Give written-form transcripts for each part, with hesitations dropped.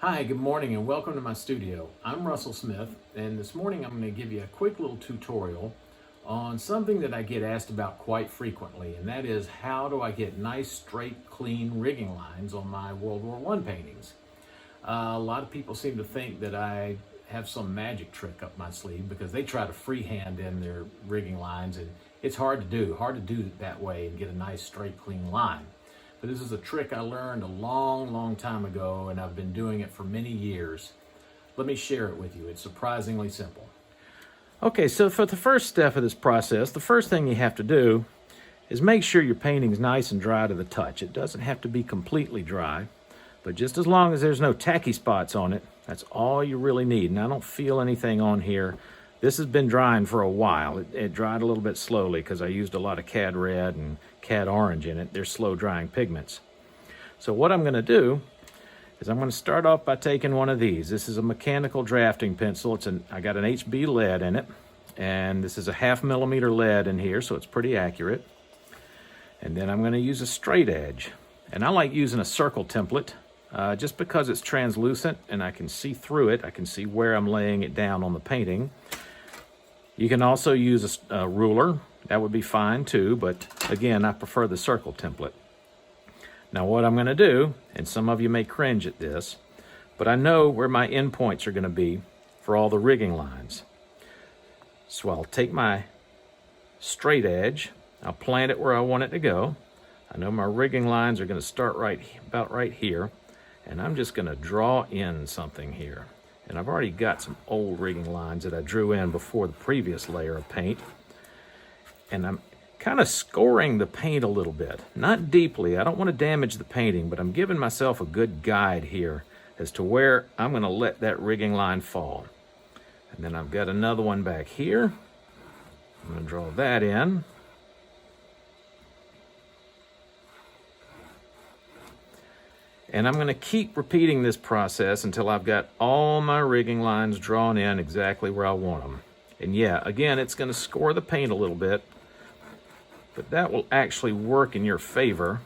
Hi, good morning and welcome to my studio. I'm Russell Smith, and this morning I'm going to give you a quick little tutorial on something that I get asked about quite frequently, and that is how do I get nice, straight, clean rigging lines on my World War I paintings. A lot of people seem to think that I have some magic trick up my sleeve because they try to freehand in their rigging lines, and it's hard to do it that way and get a nice, straight, clean line. But this is a trick I learned a long time ago, and I've been doing it for many years. Let me share it with you. It's surprisingly simple. Okay, so for the first step of this process, the first thing you have to do is make sure your painting's nice and dry to the touch. It doesn't have to be completely dry, but just as long as there's no tacky spots on it, that's all you really need. And I don't feel anything on here. This has been drying for a while. It dried a little bit slowly because I used a lot of cad red and cad orange in it. They're slow drying pigments. So what I'm going to do is I'm going to start off by taking one of these. This is a mechanical drafting pencil. I got an HB lead in it, and this is a 1/2 millimeter lead in here, so it's pretty accurate. And then I'm going to use a straight edge. And I like using a circle template just because it's translucent and I can see through it. I can see where I'm laying it down on the painting. You can also use a ruler. That would be fine too, but again, I prefer the circle template. Now what I'm going to do, and some of you may cringe at this, but I know where my endpoints are going to be for all the rigging lines. So I'll take my straight edge, I'll plant it where I want it to go. I know my rigging lines are going to start about right here, and I'm just going to draw in something here. And I've already got some old rigging lines that I drew in before the previous layer of paint. And I'm kind of scoring the paint a little bit. Not deeply, I don't want to damage the painting, but I'm giving myself a good guide here as to where I'm going to let that rigging line fall. And then I've got another one back here. I'm going to draw that in. And I'm going to keep repeating this process until I've got all my rigging lines drawn in exactly where I want them. And yeah, again, it's going to score the paint a little bit, but that will actually work in your favor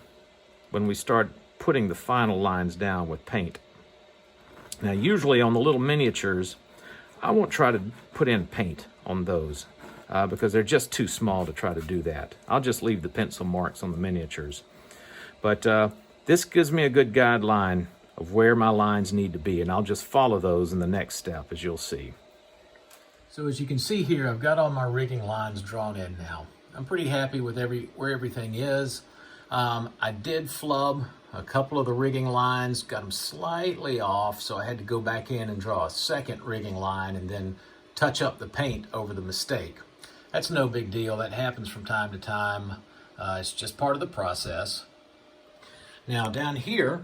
when we start putting the final lines down with paint. Now, usually on the little miniatures, I won't try to put in paint on those because they're just too small to try to do that. I'll just leave the pencil marks on the miniatures. But this gives me a good guideline of where my lines need to be, and I'll just follow those in the next step, as you'll see. So as you can see here, I've got all my rigging lines drawn in now. I'm pretty happy with where everything is. I did flub a couple of the rigging lines, got them slightly off, so I had to go back in and draw a second rigging line and then touch up the paint over the mistake. That's no big deal. That happens from time to time. It's just part of the process. Now down here,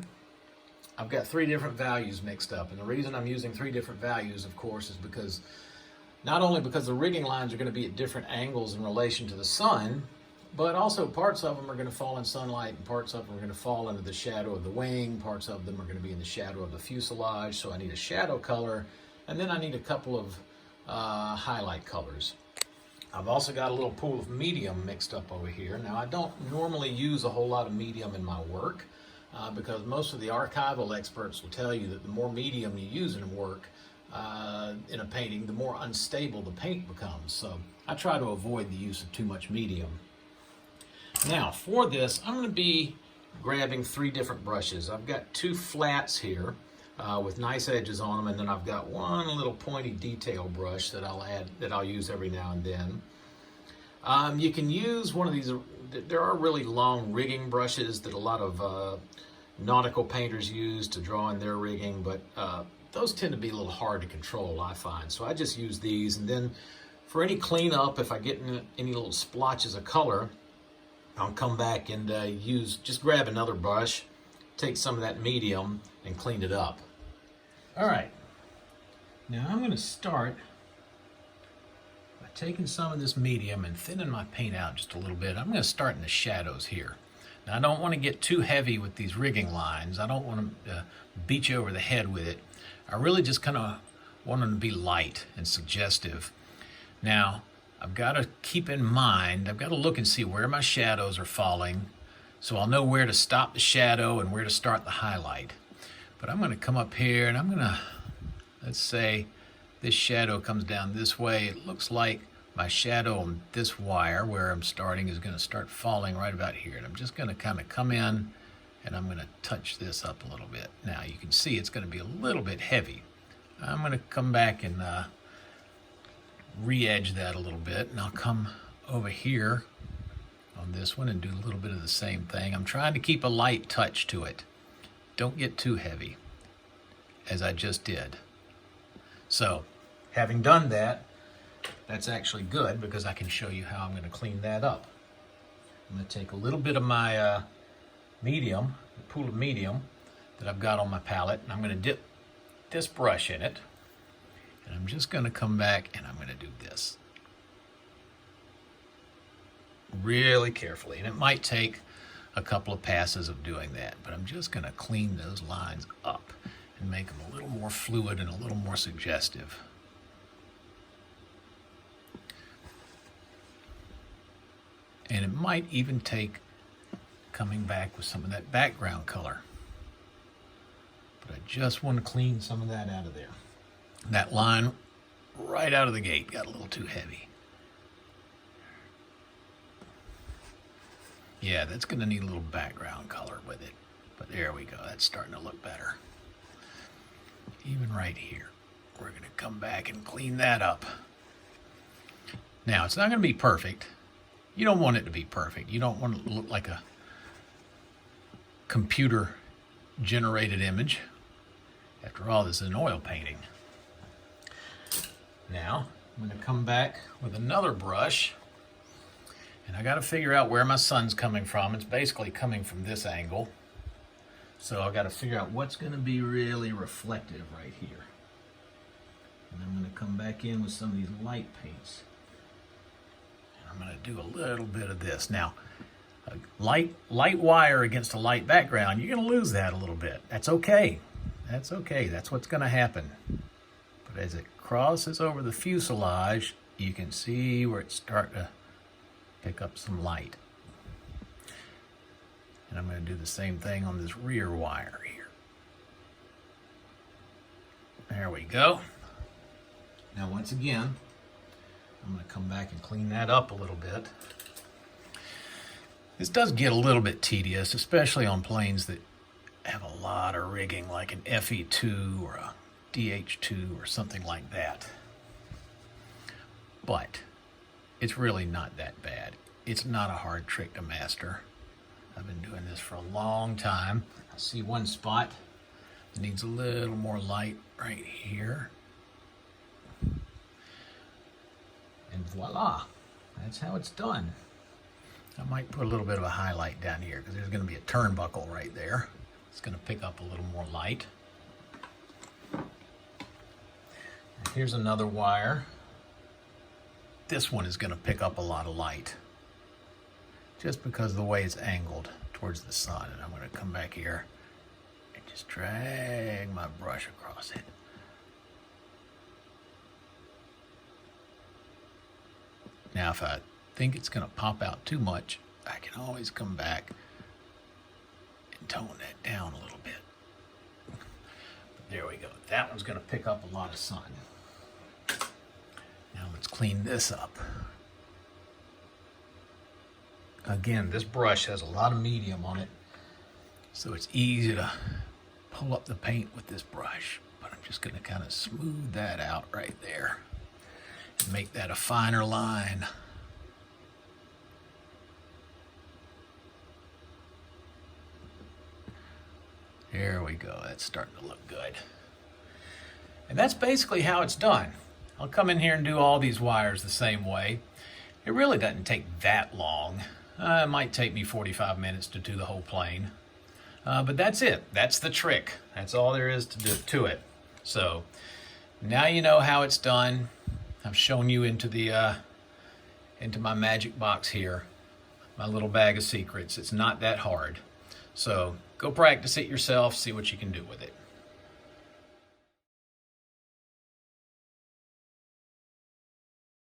I've got 3 different values mixed up, and the reason I'm using 3 different values, of course, is because not only because the rigging lines are going to be at different angles in relation to the sun, but also parts of them are going to fall in sunlight, and parts of them are going to fall into the shadow of the wing, parts of them are going to be in the shadow of the fuselage, so I need a shadow color, and then I need a couple of highlight colors. I've also got a little pool of medium mixed up over here. Now, I don't normally use a whole lot of medium in my work because most of the archival experts will tell you that the more medium you use in work, in a painting, the more unstable the paint becomes. So I try to avoid the use of too much medium. Now, for this, I'm going to be grabbing 3 different brushes. I've got 2 flats here with nice edges on them, and then I've got one little pointy detail brush that I'll use every now and then. You can use one of these. There are really long rigging brushes that a lot of nautical painters use to draw in their rigging, but those tend to be a little hard to control, I find. So I just use these, and then for any cleanup, if I get any little splotches of color, I'll come back and just grab another brush, take some of that medium, and clean it up. All right, now I'm going to start by taking some of this medium and thinning my paint out just a little bit. I'm going to start in the shadows here. Now, I don't want to get too heavy with these rigging lines. I don't want to beat you over the head with it. I really just kind of want them to be light and suggestive. Now, I've got to keep in mind, I've got to look and see where my shadows are falling so I'll know where to stop the shadow and where to start the highlight. But I'm going to come up here and I'm going to, let's say this shadow comes down this way. It looks like my shadow on this wire where I'm starting is going to start falling right about here. And I'm just going to kind of come in and I'm going to touch this up a little bit. Now you can see it's going to be a little bit heavy. I'm going to come back and re-edge that a little bit, and I'll come over here on this one and do a little bit of the same thing. I'm trying to keep a light touch to it. Don't get too heavy, as I just did. So, having done that, that's actually good because I can show you how I'm going to clean that up. I'm going to take a little bit of my medium, the pool of medium that I've got on my palette, and I'm going to dip this brush in it. And I'm just going to come back and I'm going to do this really carefully. And it might take a couple of passes of doing that, but I'm just going to clean those lines up and make them a little more fluid and a little more suggestive. And it might even take coming back with some of that background color. But I just want to clean some of that out of there. That line right out of the gate got a little too heavy. Yeah, that's going to need a little background color with it. But there we go. That's starting to look better. Even right here, we're going to come back and clean that up. Now, it's not going to be perfect. You don't want it to be perfect. You don't want it to look like a computer-generated image. After all, this is an oil painting. Now, I'm going to come back with another brush, and I got to figure out where my sun's coming from. It's basically coming from this angle. So I've got to figure out what's going to be really reflective right here. And I'm going to come back in with some of these light paints. And I'm going to do a little bit of this. Now, a light wire against a light background, you're going to lose that a little bit. That's okay. That's okay. That's what's going to happen. But as it crosses over the fuselage, you can see where it's starting to pick up some light. And I'm going to do the same thing on this rear wire here. There we go. Now once again, I'm going to come back and clean that up a little bit. This does get a little bit tedious, especially on planes that have a lot of rigging, like an FE2 or a DH2 or something like that. But it's really not that bad. It's not a hard trick to master. I've been doing this for a long time. I see one spot that needs a little more light right here. And voila, that's how it's done. I might put a little bit of a highlight down here because there's going to be a turnbuckle right there. It's going to pick up a little more light. And here's another wire. This one is going to pick up a lot of light just because of the way it's angled towards the sun. And I'm going to come back here and just drag my brush across it. Now, if I think it's going to pop out too much, I can always come back and tone that down a little bit. But there we go. That one's going to pick up a lot of sun. Now let's clean this up. Again, this brush has a lot of medium on it, so it's easy to pull up the paint with this brush. But I'm just going to kind of smooth that out right there and make that a finer line. There we go. That's starting to look good. And that's basically how it's done. I'll come in here and do all these wires the same way. It really doesn't take that long. It might take me 45 minutes to do the whole plane. But that's it. That's the trick. That's all there is to it. So now you know how it's done. I've shown you into my magic box here, my little bag of secrets. It's not that hard. So go practice it yourself, see what you can do with it.